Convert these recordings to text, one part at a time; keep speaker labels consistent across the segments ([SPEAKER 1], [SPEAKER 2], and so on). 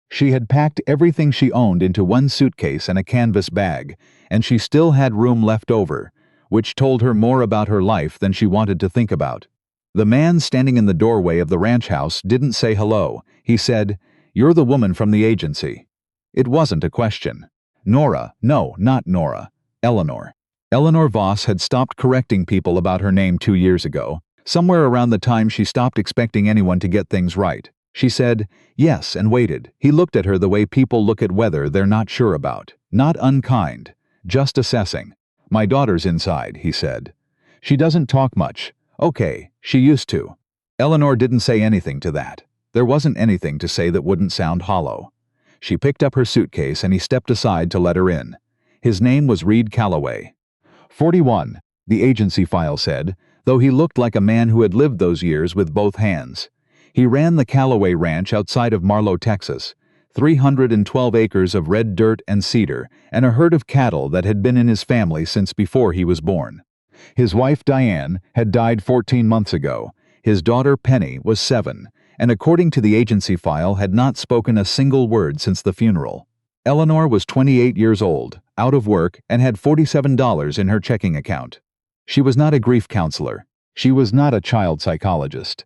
[SPEAKER 1] She had packed everything she owned into one suitcase and a canvas bag, and she still had room left over, which told her more about her life than she wanted to think about. The man standing in the doorway of the ranch house didn't say hello. He said, "You're the woman from the agency." It wasn't a question. Nora, no, not Nora. Eleanor. Eleanor Voss had stopped correcting people about her name 2 years ago, somewhere around the time she stopped expecting anyone to get things right. She said, yes, and waited. He looked at her the way people look at weather they're not sure about. Not unkind, just assessing. "My daughter's inside," he said. "She doesn't talk much." "Okay, she used to." Eleanor didn't say anything to that. There wasn't anything to say that wouldn't sound hollow. She picked up her suitcase and he stepped aside to let her in. His name was Reid Calloway. 41, the agency file said, though he looked like a man who had lived those years with both hands. He ran the Calloway Ranch outside of Marlow, Texas, 312 acres of red dirt and cedar, and a herd of cattle that had been in his family since before he was born. His wife, Diane, had died 14 months ago. His daughter, Penny, was 7, and according to the agency file had not spoken a single word since the funeral. Eleanor was 28 years old, out of work, and had $47 in her checking account. She was not a grief counselor. She was not a child psychologist.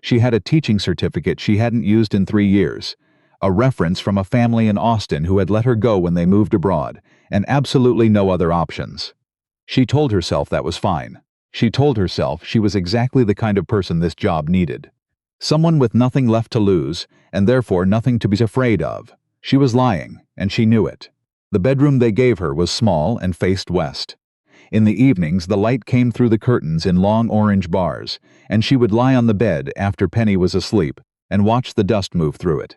[SPEAKER 1] She had a teaching certificate she hadn't used in 3 years, a reference from a family in Austin who had let her go when they moved abroad, and absolutely no other options. She told herself that was fine. She told herself she was exactly the kind of person this job needed. Someone with nothing left to lose, and therefore nothing to be afraid of. She was lying, and she knew it. The bedroom they gave her was small and faced west. In the evenings, the light came through the curtains in long orange bars, and she would lie on the bed after Penny was asleep and watch the dust move through it.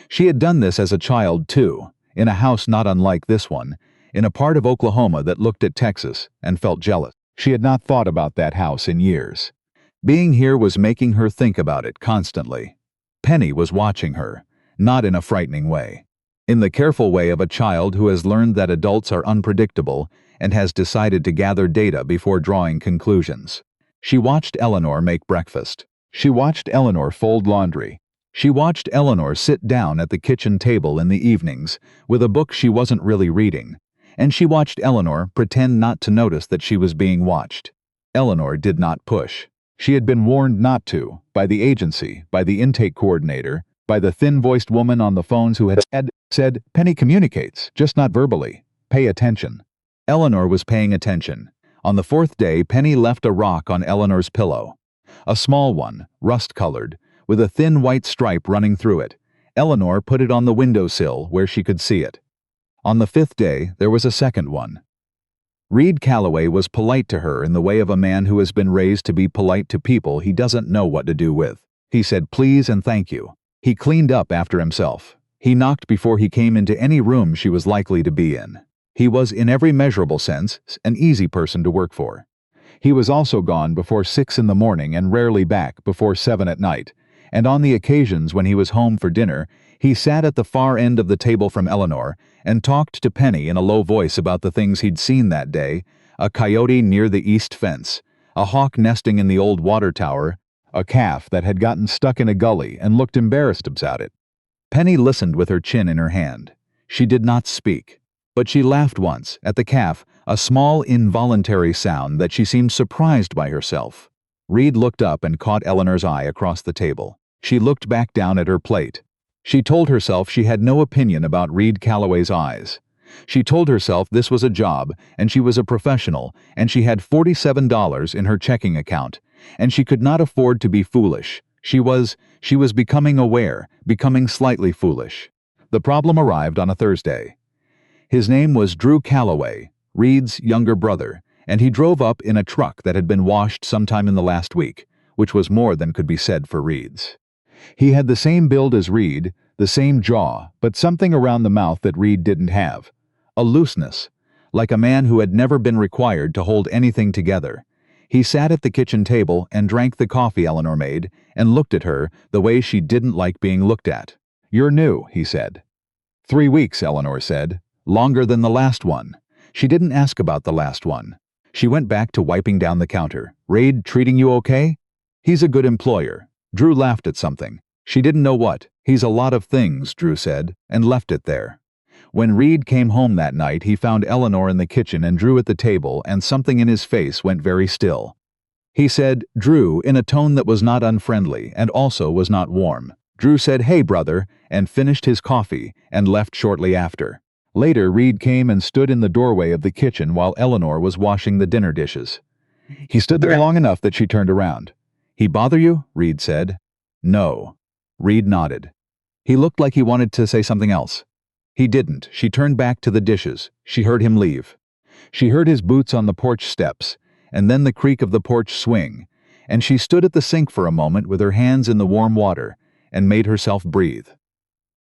[SPEAKER 1] She had done this as a child, too, in a house not unlike this one, in a part of Oklahoma that looked at Texas and felt jealous. She had not thought about that house in years. Being here was making her think about it constantly. Penny was watching her, not in a frightening way. In the careful way of a child who has learned that adults are unpredictable and has decided to gather data before drawing conclusions. She watched Eleanor make breakfast. She watched Eleanor fold laundry. She watched Eleanor sit down at the kitchen table in the evenings with a book she wasn't really reading, and she watched Eleanor pretend not to notice that she was being watched. Eleanor did not push. She had been warned not to, by the agency, by the intake coordinator, by the thin-voiced woman on the phones who had said, "Penny communicates, just not verbally. Pay attention." Eleanor was paying attention. On the 4th day, Penny left a rock on Eleanor's pillow. A small one, rust-colored, with a thin white stripe running through it. Eleanor put it on the windowsill where she could see it. On the 5th day, there was a second one. Reid Calloway was polite to her in the way of a man who has been raised to be polite to people he doesn't know what to do with. He said please and thank you. He cleaned up after himself. He knocked before he came into any room she was likely to be in. He was, in every measurable sense, an easy person to work for. He was also gone before 6 in the morning and rarely back before 7 at night, and on the occasions when he was home for dinner, he sat at the far end of the table from Eleanor and talked to Penny in a low voice about the things he'd seen that day: a coyote near the east fence, a hawk nesting in the old water tower, a calf that had gotten stuck in a gully and looked embarrassed about it. Penny listened with her chin in her hand. She did not speak, but she laughed once at the calf, a small involuntary sound that she seemed surprised by herself. Reid looked up and caught Eleanor's eye across the table. She looked back down at her plate. She told herself she had no opinion about Reid Calloway's eyes. She told herself this was a job, and she was a professional, and she had $47 in her checking account, and she could not afford to be foolish. She was becoming aware, becoming slightly foolish. The problem arrived on a Thursday. His name was Drew Calloway, Reid's younger brother, and he drove up in a truck that had been washed sometime in the last week, which was more than could be said for Reid's. He had the same build as Reid, the same jaw, but something around the mouth that Reid didn't have. A looseness, like a man who had never been required to hold anything together. He sat at the kitchen table and drank the coffee Eleanor made and looked at her the way she didn't like being looked at. "You're new," he said. 3 weeks, Eleanor said. Longer than the last one. She didn't ask about the last one. She went back to wiping down the counter. "Reid treating you okay?" "He's a good employer." Drew laughed at something. She didn't know what. He's a lot of things, Drew said, and left it there. When Reid came home that night, he found Eleanor in the kitchen and Drew at the table, and something in his face went very still. He said, "Drew," in a tone that was not unfriendly and also was not warm. Drew said, "Hey, brother," and finished his coffee and left shortly after. Later, Reid came and stood in the doorway of the kitchen while Eleanor was washing the dinner dishes. He stood there long enough that she turned around. "He bother you?" Reid said. "No." Reid nodded. He looked like he wanted to say something else. He didn't. She turned back to the dishes. She heard him leave. She heard his boots on the porch steps, and then the creak of the porch swing, and she stood at the sink for a moment with her hands in the warm water and made herself breathe.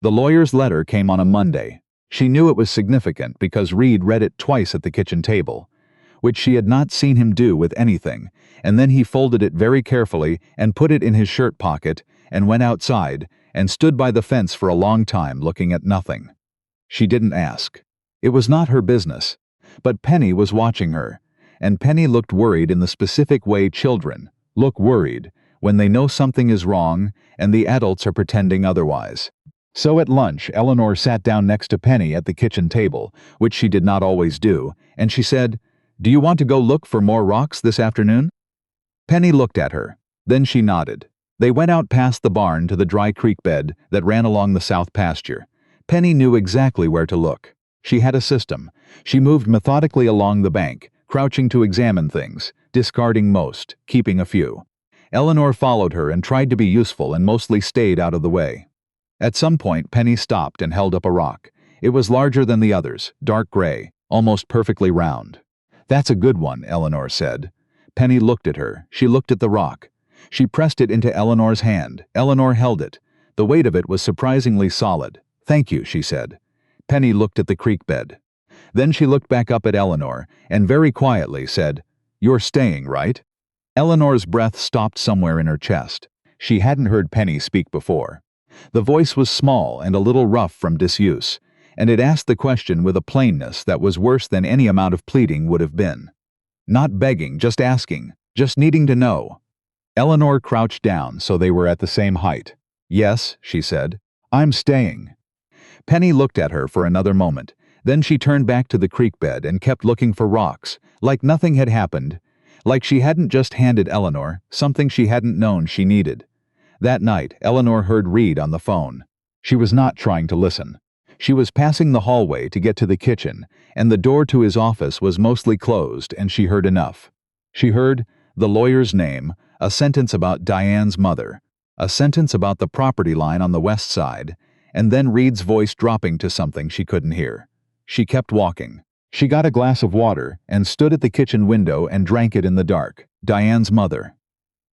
[SPEAKER 1] The lawyer's letter came on a Monday. She knew it was significant because Reid read it twice at the kitchen table, which she had not seen him do with anything, and then he folded it very carefully and put it in his shirt pocket and went outside and stood by the fence for a long time looking at nothing. She didn't ask. It was not her business. But Penny was watching her, and Penny looked worried in the specific way children look worried when they know something is wrong and the adults are pretending otherwise. So at lunch, Eleanor sat down next to Penny at the kitchen table, which she did not always do, and she said, "Do you want to go look for more rocks this afternoon?" Penny looked at her. Then she nodded. They went out past the barn to the dry creek bed that ran along the south pasture. Penny knew exactly where to look. She had a system. She moved methodically along the bank, crouching to examine things, discarding most, keeping a few. Eleanor followed her and tried to be useful and mostly stayed out of the way. At some point, Penny stopped and held up a rock. It was larger than the others, dark gray, almost perfectly round. "That's a good one," Eleanor said. Penny looked at her. She looked at the rock. She pressed it into Eleanor's hand. Eleanor held it. The weight of it was surprisingly solid. "Thank you," she said. Penny looked at the creek bed. Then she looked back up at Eleanor and very quietly said, "You're staying, right?" Eleanor's breath stopped somewhere in her chest. She hadn't heard Penny speak before. The voice was small and a little rough from disuse, and it asked the question with a plainness that was worse than any amount of pleading would have been. Not begging, just asking, just needing to know. Eleanor crouched down so they were at the same height. "Yes," she said, "I'm staying." Penny looked at her for another moment. Then she turned back to the creek bed and kept looking for rocks, like nothing had happened, like she hadn't just handed Eleanor something she hadn't known she needed. That night, Eleanor heard Reid on the phone. She was not trying to listen. She was passing the hallway to get to the kitchen, and the door to his office was mostly closed, and she heard enough. She heard the lawyer's name, a sentence about Diane's mother, a sentence about the property line on the west side, and then Reid's voice dropping to something she couldn't hear. She kept walking. She got a glass of water and stood at the kitchen window and drank it in the dark. Diane's mother.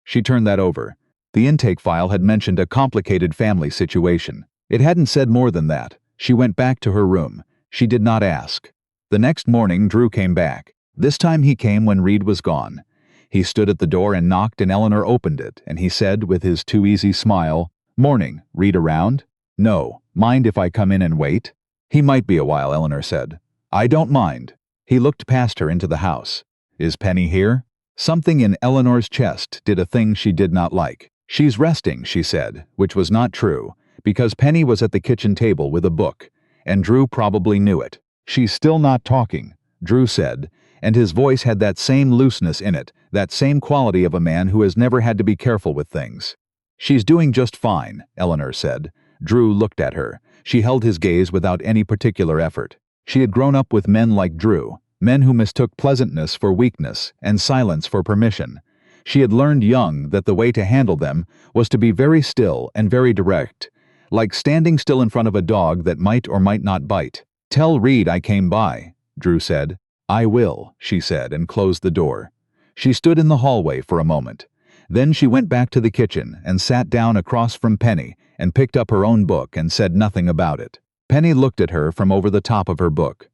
[SPEAKER 1] She turned that over. The intake file had mentioned a complicated family situation. It hadn't said more than that. She went back to her room. She did not ask. The next morning, Drew came back. This time he came when Reid was gone. He stood at the door and knocked, and Eleanor opened it, and he said with his too easy smile, "Morning, Reid around?" "No. Mind if I come in and wait?" "He might be a while," Eleanor said. "I don't mind." He looked past her into the house. "Is Penny here?" Something in Eleanor's chest did a thing she did not like. "She's resting," she said, which was not true, because Penny was at the kitchen table with a book, and Drew probably knew it. "She's still not talking," Drew said, and his voice had that same looseness in it, that same quality of a man who has never had to be careful with things. "She's doing just fine," Eleanor said. Drew looked at her. She held his gaze without any particular effort. She had grown up with men like Drew, men who mistook pleasantness for weakness and silence for permission. She had learned young that the way to handle them was to be very still and very direct, like standing still in front of a dog that might or might not bite. "Tell Reid I came by," Drew said. "I will," she said, and closed the door. She stood in the hallway for a moment. Then she went back to the kitchen and sat down across from Penny and picked up her own book and said nothing about it. Penny looked at her from over the top of her book.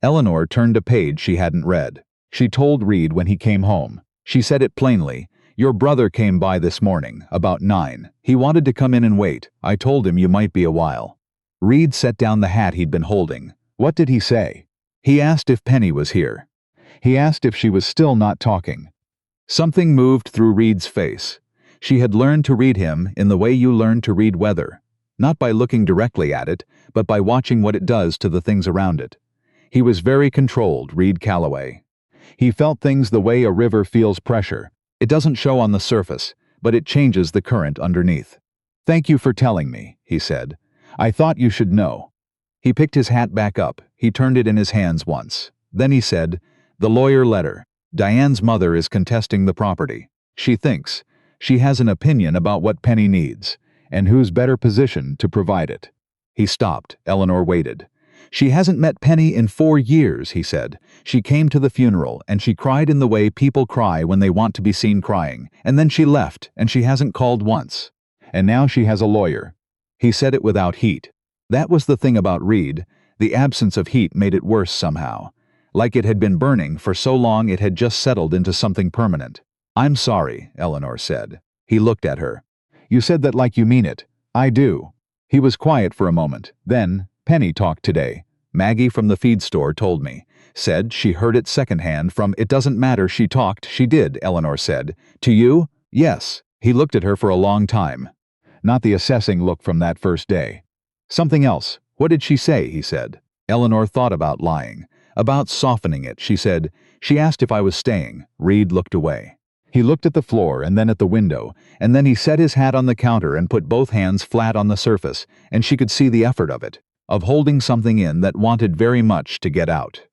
[SPEAKER 1] Eleanor turned a page she hadn't read. She told Reid when he came home. She said it plainly. "Your brother came by this morning, about 9. He wanted to come in and wait. I told him you might be a while." Reid set down the hat he'd been holding. "What did he say?" "He asked if Penny was here. He asked if she was still not talking." Something moved through Reid's face. She had learned to read him in the way you learn to read weather, not by looking directly at it, but by watching what it does to the things around it. He was very controlled, Reid Calloway. He felt things the way a river feels pressure. It doesn't show on the surface, but it changes the current underneath. "Thank you for telling me," he said. "I thought you should know." He picked his hat back up. He turned it in his hands once. Then he said, "The lawyer letter. Diane's mother is contesting the property. She thinks she has an opinion about what Penny needs, and who's better positioned to provide it." He stopped. Eleanor waited. "She hasn't met Penny in 4 years," he said. "She came to the funeral, and she cried in the way people cry when they want to be seen crying, and then she left, and she hasn't called once. And now she has a lawyer." He said it without heat. That was the thing about Reid. The absence of heat made it worse somehow. Like it had been burning for so long it had just settled into something permanent. "I'm sorry," Eleanor said. He looked at her. "You said that like you mean it." "I do." He was quiet for a moment. Then, "Penny talked today. Maggie from the feed store told me. Said she heard it secondhand from—" "It doesn't matter, she talked." "She did," Eleanor said. "To you?" "Yes." He looked at her for a long time. Not the assessing look from that first day. "Something else. What did she say?" he said. Eleanor thought about lying, about softening it. She said, "She asked if I was staying." Reid looked away. He looked at the floor and then at the window, and then he set his hat on the counter and put both hands flat on the surface, and she could see the effort of it, of holding something in that wanted very much to get out.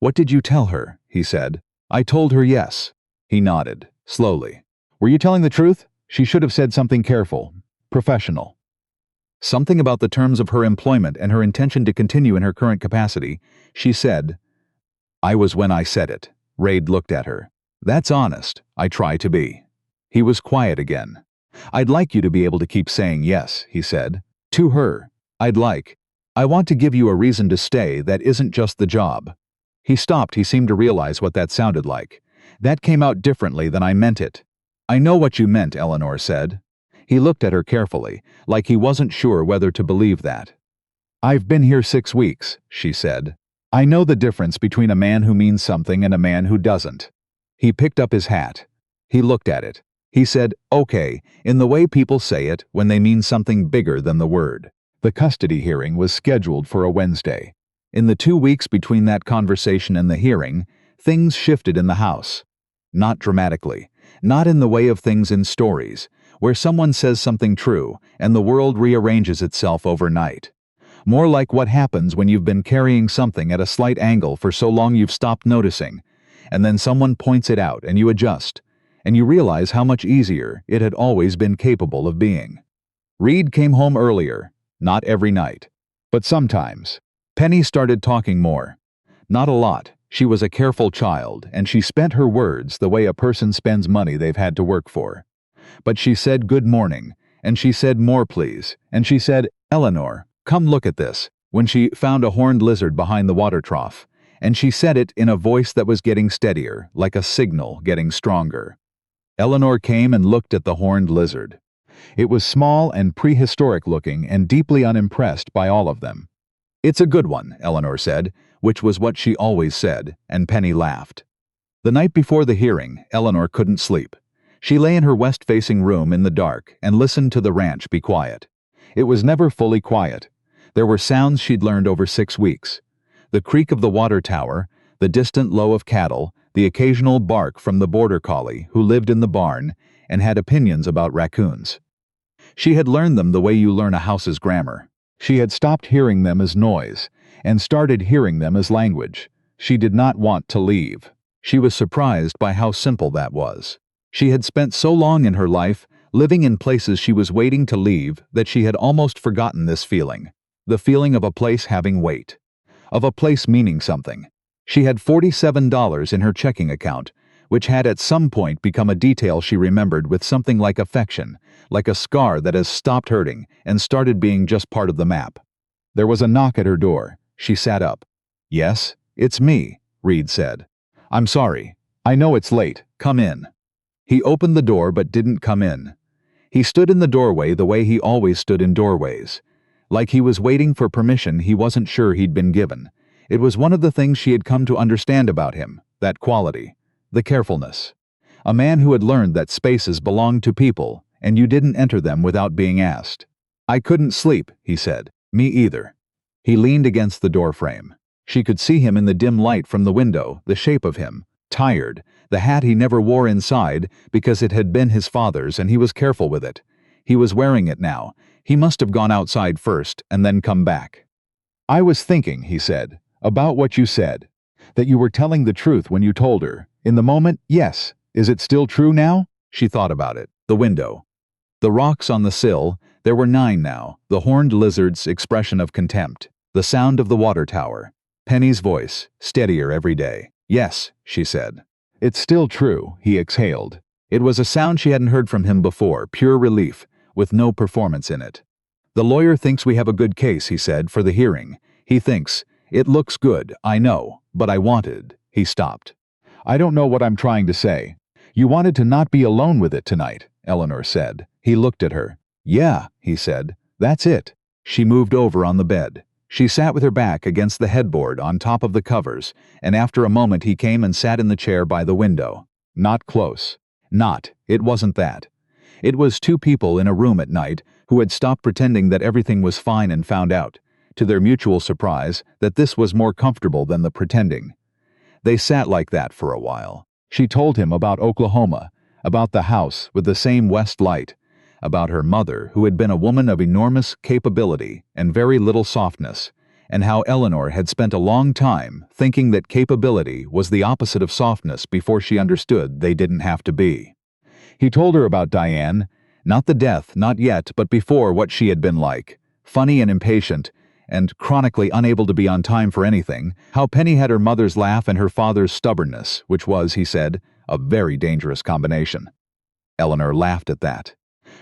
[SPEAKER 1] "What did you tell her?" he said. "I told her yes." He nodded, slowly. "Were you telling the truth?" "She should have said something careful, professional. Something about the terms of her employment and her intention to continue in her current capacity." She said, "I was when I said it." Reid looked at her. "That's honest. I try to be." He was quiet again. "I'd like you to be able to keep saying yes," he said. To her. I want to give you a reason to stay that isn't just the job." He stopped. He seemed to realize what that sounded like. "That came out differently than I meant it." "I know what you meant," Eleanor said. He looked at her carefully, like he wasn't sure whether to believe that. "I've been here 6 weeks," she said. "I know the difference between a man who means something and a man who doesn't." He picked up his hat. He looked at it. He said, "Okay," in the way people say it when they mean something bigger than the word. The custody hearing was scheduled for a Wednesday. In the 2 weeks between that conversation and the hearing, things shifted in the house. Not dramatically. Not in the way of things in stories, where someone says something true and the world rearranges itself overnight. More like what happens when you've been carrying something at a slight angle for so long you've stopped noticing, and then someone points it out and you adjust, and you realize how much easier it had always been capable of being. Reid came home earlier, not every night, but sometimes. Penny started talking more. Not a lot. She was a careful child, and she spent her words the way a person spends money they've had to work for. But she said good morning, and she said more please, and she said, "Eleanor, come look at this," when she found a horned lizard behind the water trough, and she said it in a voice that was getting steadier, like a signal getting stronger. Eleanor came and looked at the horned lizard. It was small and prehistoric looking and deeply unimpressed by all of them. "It's a good one," Eleanor said, which was what she always said, and Penny laughed. The night before the hearing, Eleanor couldn't sleep. She lay in her west-facing room in the dark and listened to the ranch be quiet. It was never fully quiet. There were sounds she'd learned over 6 weeks. The creak of the water tower, the distant low of cattle, the occasional bark from the border collie who lived in the barn and had opinions about raccoons. She had learned them the way you learn a house's grammar. She had stopped hearing them as noise and started hearing them as language. She did not want to leave. She was surprised by how simple that was. She had spent so long in her life living in places she was waiting to leave that she had almost forgotten this feeling, the feeling of a place having weight, of a place meaning something. She had $47 in her checking account, which had at some point become a detail she remembered with something like affection, like a scar that has stopped hurting and started being just part of the map. There was a knock at her door. She sat up. "Yes, it's me," Reid said. "I'm sorry. I know it's late. Come in." He opened the door but didn't come in. He stood in the doorway the way he always stood in doorways. Like he was waiting for permission he wasn't sure he'd been given. It was one of the things she had come to understand about him, that quality, the carefulness. A man who had learned that spaces belonged to people, and you didn't enter them without being asked. "I couldn't sleep," he said. "Me either." He leaned against the doorframe. She could see him in the dim light from the window, the shape of him, tired, the hat he never wore inside because it had been his father's and he was careful with it. He was wearing it now. He must have gone outside first and then come back. "I was thinking," he said, "about what you said. That you were telling the truth when you told her. In the moment, yes. Is it still true now?" She thought about it. The window. The rocks on the sill, there were 9 now, the horned lizard's expression of contempt, the sound of the water tower. Penny's voice, steadier every day. "Yes," she said. "It's still true," he exhaled. It was a sound she hadn't heard from him before, pure relief, with no performance in it. "The lawyer thinks we have a good case," he said, "for the hearing. He thinks, it looks good, I know, but I wanted." He stopped. "I don't know what I'm trying to say." "You wanted to not be alone with it tonight," Eleanor said. He looked at her. "Yeah," he said. "That's it." She moved over on the bed. She sat with her back against the headboard on top of the covers, and after a moment he came and sat in the chair by the window. Not close. It wasn't that. It was 2 people in a room at night who had stopped pretending that everything was fine and found out, to their mutual surprise, that this was more comfortable than the pretending. They sat like that for a while. She told him about Oklahoma, about the house with the same west light, about her mother, who had been a woman of enormous capability and very little softness, and how Eleanor had spent a long time thinking that capability was the opposite of softness before she understood they didn't have to be. He told her about Diane, not the death, not yet, but before what she had been like, funny and impatient, and chronically unable to be on time for anything, how Penny had her mother's laugh and her father's stubbornness, which was, he said, a very dangerous combination. Eleanor laughed at that.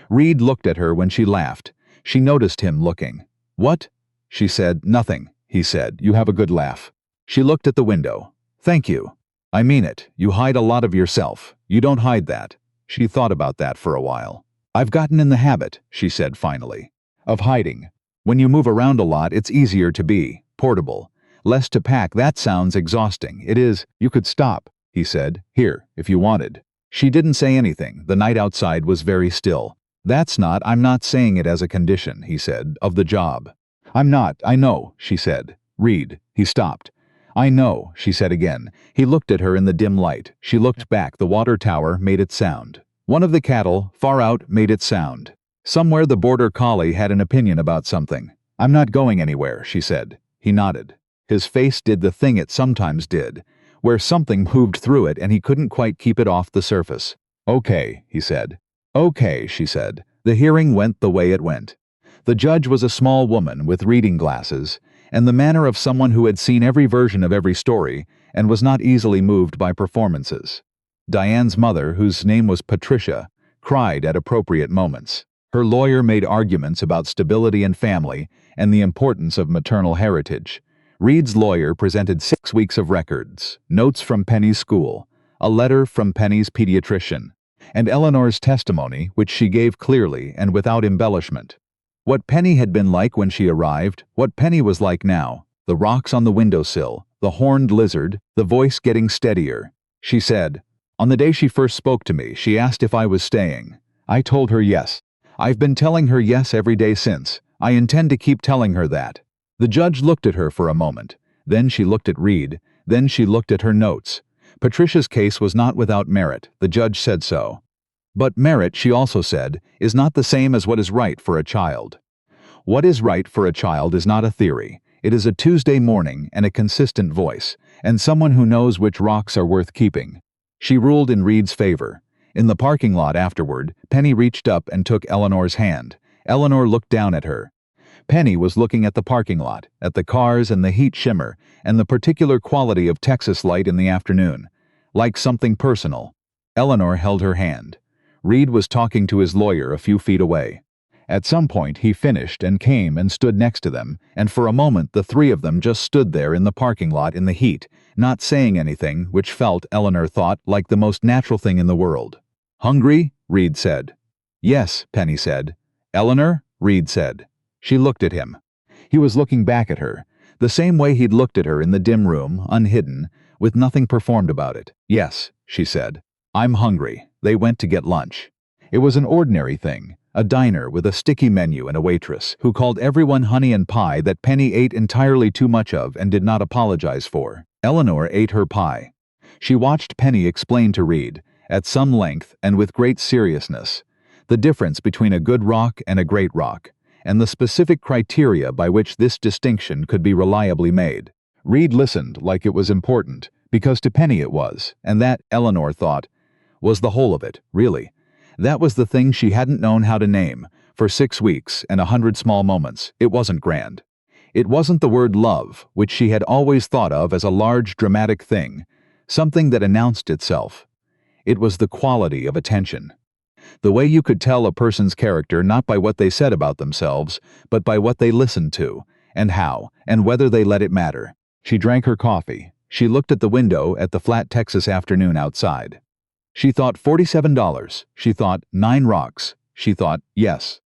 [SPEAKER 1] Reid looked at her when she laughed. She noticed him looking. "What?" She said. "Nothing," he said. "You have a good laugh." She looked at the window. "Thank you. I mean it. You hide a lot of yourself. You don't hide that." She thought about that for a while. "I've gotten in the habit," she said finally, "of hiding. When you move around a lot, it's easier to be portable. Less to pack. That sounds exhausting. It is. You could stop," he said. "Here, if you wanted." She didn't say anything. The night outside was very still. I'm not saying it as a condition," he said, "of the job." "I'm not, I know," she said. "Reid." He stopped. "I know," she said again. He looked at her in the dim light. She looked back. The water tower made its sound. One of the cattle, far out, made its sound. Somewhere the border collie had an opinion about something. "I'm not going anywhere," she said. He nodded. His face did the thing it sometimes did, where something moved through it and he couldn't quite keep it off the surface. "Okay," he said. "Okay," she said. The hearing went the way it went. The judge was a small woman with reading glasses, and the manner of someone who had seen every version of every story and was not easily moved by performances. Diane's mother, whose name was Patricia, cried at appropriate moments. Her lawyer made arguments about stability and family and the importance of maternal heritage. Reid's lawyer presented 6 weeks of records, notes from Penny's school, a letter from Penny's pediatrician, and Eleanor's testimony, which she gave clearly and without embellishment. What Penny had been like when she arrived, what Penny was like now, the rocks on the windowsill, the horned lizard, the voice getting steadier. She said, "On the day she first spoke to me, she asked if I was staying. I told her yes. I've been telling her yes every day since. I intend to keep telling her that." The judge looked at her for a moment. Then she looked at Reid. Then she looked at her notes. Patricia's case was not without merit. The judge said so. But merit, she also said, is not the same as what is right for a child. What is right for a child is not a theory. It is a Tuesday morning and a consistent voice, and someone who knows which rocks are worth keeping. She ruled in Reid's favor. In the parking lot afterward, Penny reached up and took Eleanor's hand. Eleanor looked down at her. Penny was looking at the parking lot, at the cars and the heat shimmer, and the particular quality of Texas light in the afternoon. Like something personal. Eleanor held her hand. Reid was talking to his lawyer a few feet away. At some point he finished and came and stood next to them, and for a moment the 3 of them just stood there in the parking lot in the heat, not saying anything, which felt, Eleanor thought, like the most natural thing in the world. "Hungry?" Reid said. "Yes," Penny said. "Eleanor?" Reid said. She looked at him. He was looking back at her, the same way he'd looked at her in the dim room, unhidden, with nothing performed about it. "Yes," she said. I'm hungry. They went to get lunch. It was an ordinary thing, a diner with a sticky menu and a waitress who called everyone honey and pie that Penny ate entirely too much of and did not apologize for. Eleanor ate her pie. She watched Penny explain to Reid, at some length and with great seriousness, the difference between a good rock and a great rock, and the specific criteria by which this distinction could be reliably made. Reid listened like it was important, because to Penny it was, and that, Eleanor thought, was the whole of it, really. That was the thing she hadn't known how to name, for 6 weeks and 100 small moments. It wasn't grand. It wasn't the word love, which she had always thought of as a large, dramatic thing, something that announced itself. It was the quality of attention. The way you could tell a person's character not by what they said about themselves, but by what they listened to, and how, and whether they let it matter. She drank her coffee. She looked at the window at the flat Texas afternoon outside. She thought $47. She thought 9 rocks. She thought, yes.